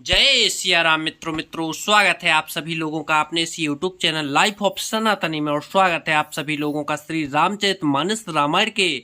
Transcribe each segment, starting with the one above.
जय सिया राम मित्रों स्वागत है आप सभी लोगों का अपने इस यूट्यूब चैनल लाइफ ऑफ सनातनी में। और स्वागत है आप सभी लोगों का श्री रामचरितमानस रामायण के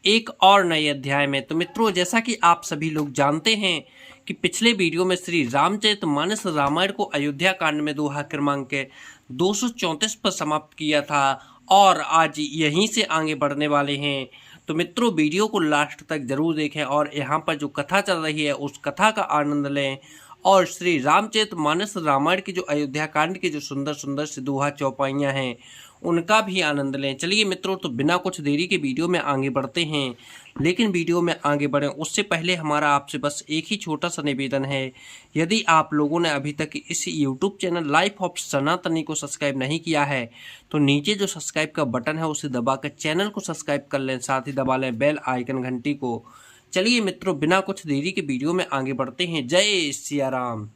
एक और नए अध्याय में। तो मित्रों, जैसा कि आप सभी लोग जानते हैं कि पिछले वीडियो में श्री रामचरितमानस रामायण को अयोध्या कांड में दोहा क्रमांक 234 पर समाप्त किया था और आज यहीं से आगे बढ़ने वाले हैं। तो मित्रों, वीडियो को लास्ट तक जरूर देखें और यहाँ पर जो कथा चल रही है उस कथा का आनंद लें और श्री रामचरितमानस रामायण की जो अयोध्या कांड की जो सुंदर सुंदर सी दोहा चौपाइयाँ हैं उनका भी आनंद लें। चलिए मित्रों, तो बिना कुछ देरी के वीडियो में आगे बढ़ते हैं। लेकिन वीडियो में आगे बढ़ें उससे पहले हमारा आपसे बस एक ही छोटा सा निवेदन है। यदि आप लोगों ने अभी तक इस यूट्यूब चैनल लाइफ ऑफ सनातनी को सब्सक्राइब नहीं किया है तो नीचे जो सब्सक्राइब का बटन है उसे दबाकर चैनल को सब्सक्राइब कर लें, साथ ही दबा लें बेल आइकन घंटी को। चलिए मित्रों, बिना कुछ देरी के वीडियो में आगे बढ़ते हैं। जय सिया राम।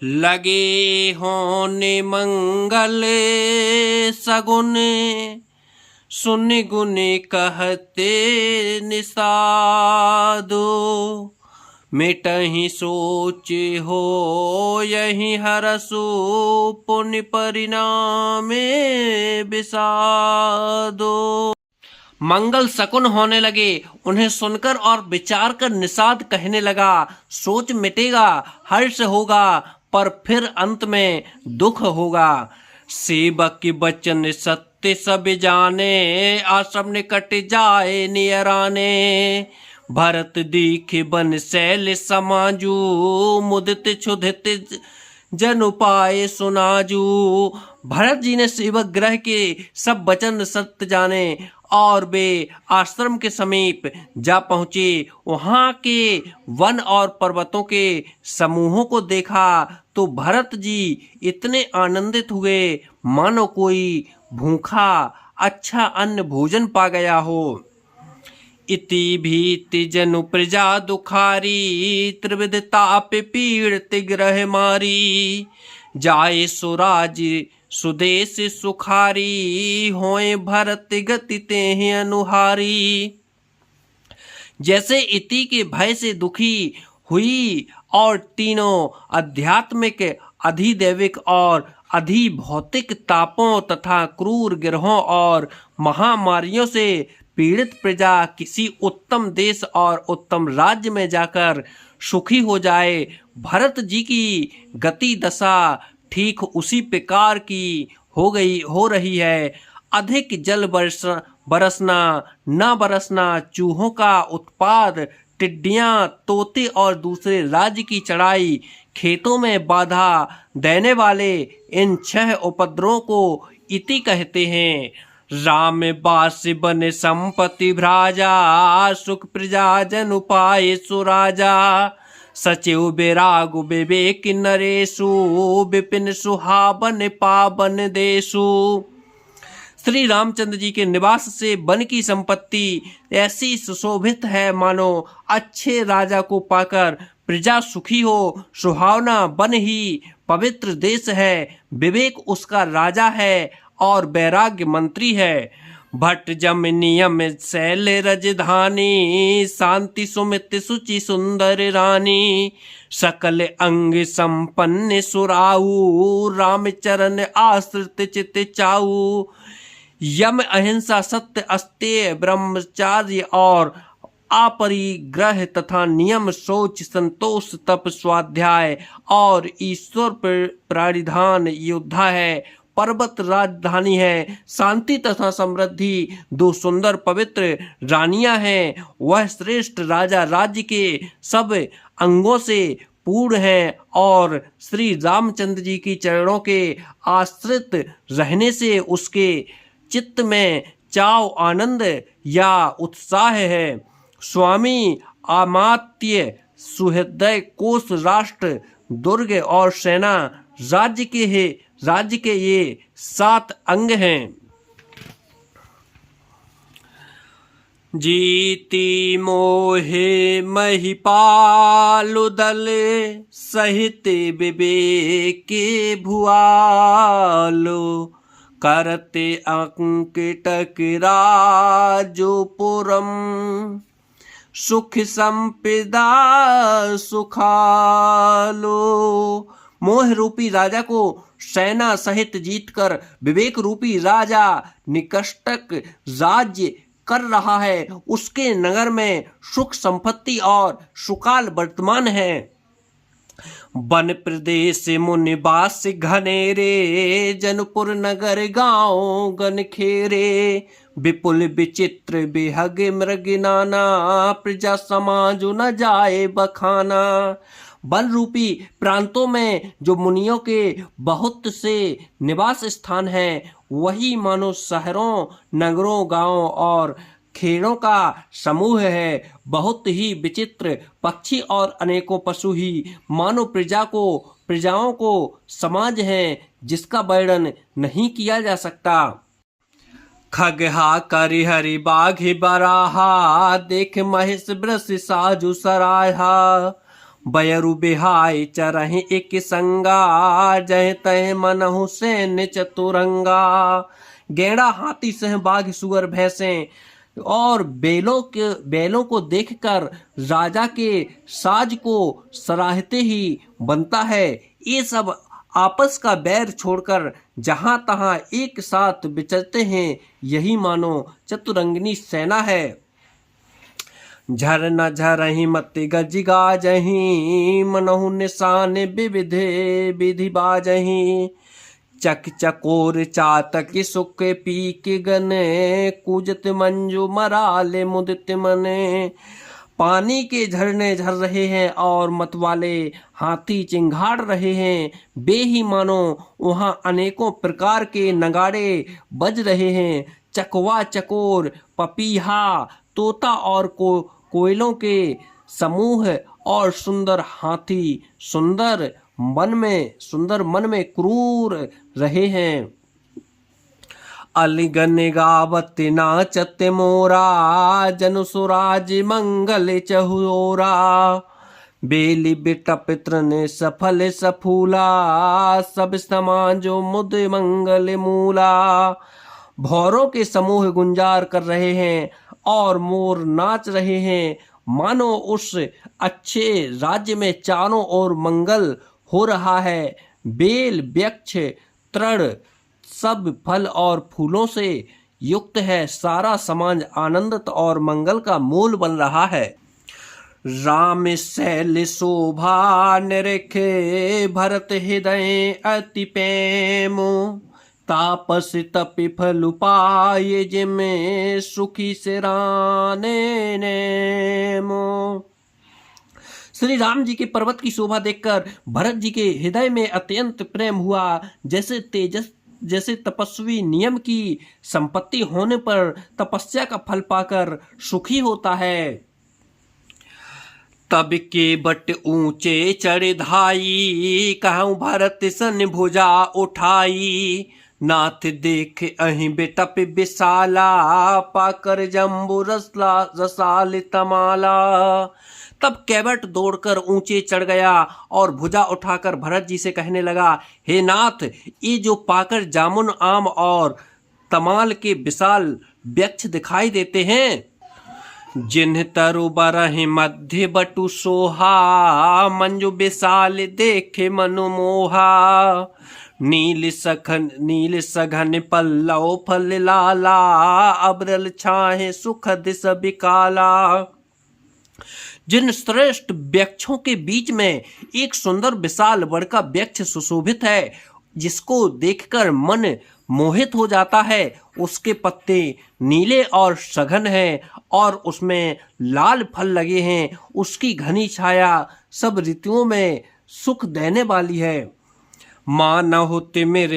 लगे होने मंगल सगुन, सुन गुन कहते निषादो, मिटहि सोच हो यही हरसु, पुण्य परिणामे विषादो। मंगल शकुन होने लगे, उन्हें सुनकर और विचार कर निषाद कहने लगा। सोच मिटेगा, हर्ष होगा, पर फिर अंत में दुख होगा। सेवक के वचन सत्य सब जाने, आश्रम निकट जाए नियराने। भरत दीखे बन शैल समाजू, मुदित क्षुधित जन उपाय सुनाजू। भरत जी ने सेवक ग्रह के सब वचन सत्य जाने और वे आश्रम के समीप जा पहुँचे। वहाँ के वन और पर्वतों के समूहों को देखा तो भरत जी इतने आनंदित हुए मानो कोई भूखा अच्छा अन्न भोजन पा गया हो। इति भीति जनु प्रजा दुखारी, त्रिविध ताप पीड़ित ग्रह मारी। जाए सुराज सुदेश सुखारी, होए भरत गति तेहि अनुहारी। जैसे इति के भय से दुखी हुई और तीनों आध्यात्मिक, अधिदैविक और अधिभौतिक तापों तथा क्रूर ग्रहों और महामारियों से पीड़ित प्रजा किसी उत्तम देश और उत्तम राज्य में जाकर सुखी हो जाए, भरत जी की गति दशा ठीक उसी प्रकार की हो रही है। अधिक जल बरसना न बरसना, चूहों का उत्पाद, टिड्डियां, तोते और दूसरे राज्य की चढ़ाई, खेतों में बाधा देने वाले इन 6 उपद्रवों को इति कहते हैं। राम बास बन संपत्ति भ्राजा, सुख प्रजा जन उपाय सुराजा। सचिव विराग विवेक नरेशु, विपिन सुहावन पावन देशु। श्री रामचंद्र जी के निवास से वन की संपत्ति ऐसी सुशोभित है मानो अच्छे राजा को पाकर प्रजा सुखी हो। सुहावना वन ही पवित्र देश है, विवेक उसका राजा है और वैराग्य मंत्री है। भट्ट जम नियम शैल रजधानी, शांति सुमित सुचि सुंदर रानी। सकल अंग संपन्न सुराऊ, रामचरण आश्रित चित चाऊ। यम अहिंसा सत्य अस्तेय ब्रह्मचार्य और अपरिग्रह तथा नियम सोच संतोष तप स्वाध्याय और ईश्वर प्राणिधान योद्धा है। पर्वत राजधानी है, शांति तथा समृद्धि 2 सुंदर पवित्र रानियां हैं। वह श्रेष्ठ राजा राज्य के सब अंगों से पूर्ण है और श्री रामचंद्र जी की चरणों के आश्रित रहने से उसके चित्त में चाव आनंद या उत्साह है। स्वामी अमात्य सुहृदय कोष राष्ट्र दुर्ग और सेना राज्य के ये 7 अंग हैं। जीती मोहे महिपालु दल, सहित विवेक भुआलो। करते अंकटक राजोपुरम, सुख संपदा सुखालो। मोह रूपी राजा को सेना सहित जीतकर विवेक रूपी राजा निकष्टक राज्य कर रहा है। उसके नगर में सुख संपत्ति और सुकाल वर्तमान है। वन प्रदेश मुनिवास घनेरे, जनपुर नगर गांव गन खेरे। विपुल विचित्र बिहग मृग नाना, प्रजा समाज न जाए बखाना। वन रूपी प्रांतों में जो मुनियों के बहुत से निवास स्थान हैं, वही मानो शहरों नगरों गांवों और खेड़ों का समूह है। बहुत ही विचित्र पक्षी और अनेकों पशु ही मानो प्रजाओं को समाज है, जिसका वर्णन नहीं किया जा सकता। खगहा करिहरि बाघ बराहा, देख महेश वृष साजु सराहा। बयरु बिहाय चरहि एक संगा, जह तह मनहु सैन्य चतुरंगा। गैंडा हाथी सह बाघ सुअर भैंसें और बैलों को देखकर राजा के साज को सराहते ही बनता है। ये सब आपस का बैर छोड़कर जहां तहां एक साथ विचरते हैं, यही मानो चतुरंगिनी सेना है। झर न झरहि मति गज गाजहि, मनहु निशान विविध विधि बाजहि। चक चकोर चातक सुख पीक गने, कूजत मंजू मराले मुदित मने। पानी के झरने झर रहे हैं और मतवाले हाथी चिंघाड़ रहे हैं। बे ही मानो वहाँ अनेकों प्रकार के नगाड़े बज रहे हैं। चकवा चकोर पपीहा तोता और कोयलों के समूह और सुंदर हाथी सुंदर मन में क्रूर रहे हैं। अलिगन गावत नाचत मोरा, जनु सुराज मंगल चहुओरा। बेली बिटप तृण सफल सफूला, सब समाजो मुद मंगल मूला। भौरों के समूह गुंजार कर रहे हैं और मोर नाच रहे हैं, मानो उस अच्छे राज्य में चारों ओर मंगल हो रहा है। बेल वृक्ष तृण सब फल और फूलों से युक्त है। सारा समाज आनंदित और मंगल का मूल बन रहा है। राम शैल शोभा निरखे, भरत हृदय अति प्रेमो। तापस तपि फल पाए, जिमे सुखी सिराने नेमो। श्री राम जी के पर्वत की शोभा देखकर भरत जी के हृदय में अत्यंत प्रेम हुआ। जैसे तपस्वी नियम की संपत्ति होने पर तपस्या का फल पाकर सुखी होता है। तब के बट ऊंचे चढ़ धाई, कहूँ भरत सन भुजा उठाई। नाथ देख अहीं बेटप विशाला, पाकर जम्बू रसाल तमाला। तब केवट दौड़कर ऊंचे चढ़ गया और भुजा उठाकर भरत जी से कहने लगा, हे नाथ, ये जो पाकर जामुन आम और तमाल के विशाल वृक्ष दिखाई देते हैं, जिन्ह तरु बरहि मध्य बटु सोहा। मंजु विशाल देखे मनु मोहा। नील सघन पल्लव फल लाला, अबरल छाहे सुखद सबिकाला। जिन श्रेष्ठ वृक्षों के बीच में एक सुंदर विशाल वड का वृक्ष सुशोभित है, जिसको देखकर मन मोहित हो जाता है। उसके पत्ते नीले और सघन हैं और उसमें लाल फल लगे हैं। उसकी घनी छाया सब ऋतुओं में सुख देने वाली है। मानहु तिमिर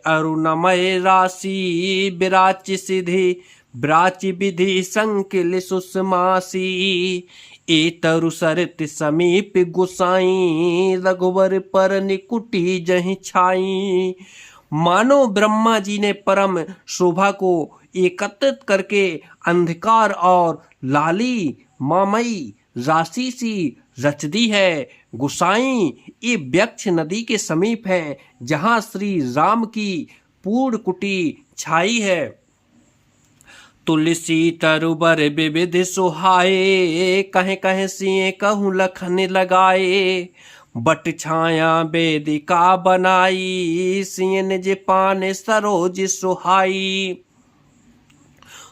अरुणमय राशि, विराचि सिधि ब्राचि विधि संकिल सुषमासी। एतरु सरित समीप गुसाई, रघुवर पर निकुटी जहि छाई। मानो ब्रह्मा जी ने परम शोभा को एकत्रित करके अंधकार और लाली मामई राशि सी रच दी है। गुसाई ये वृक्ष नदी के समीप है, जहाँ श्री राम की पूर्ण कुटी छाई है। तुलसी तरुबर विविध सुहाए, कहे कहे सिए कहूँ लखन लगाए। बट छाया वेदिका बनाई, सिय निज पान सरोज सुहाई।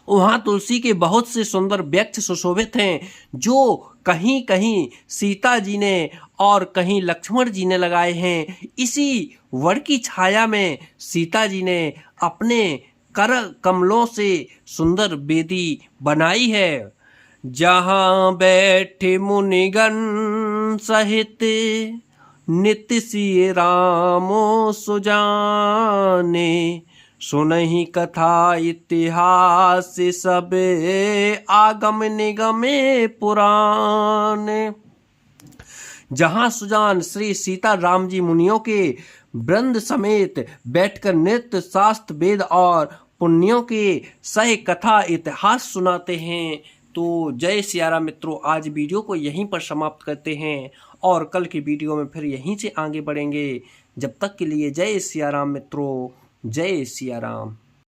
वहाँ तुलसी के बहुत से सुंदर वृक्ष सुशोभित हैं, जो कहीं कहीं सीता जी ने और कहीं लक्ष्मण जी ने लगाए हैं। इसी वड़ की छाया में सीता जी ने अपने कर कमलों से सुंदर वेदी बनाई है। जहाँ बैठे मुनिगण सहित, नित्य सिय रामो सुजाने। सुनहि कथा इतिहास सब, आगम निगमे पुराण। जहाँ सुजान श्री सीता राम जी मुनियों के वृंद समेत बैठकर नित्य शास्त्र वेद और पुण्यों के सह कथा इतिहास सुनाते हैं। तो जय सिया राम मित्रों, आज वीडियो को यहीं पर समाप्त करते हैं और कल की वीडियो में फिर यहीं से आगे बढ़ेंगे। जब तक के लिए जय सिया राम मित्रों, जय सिया राम।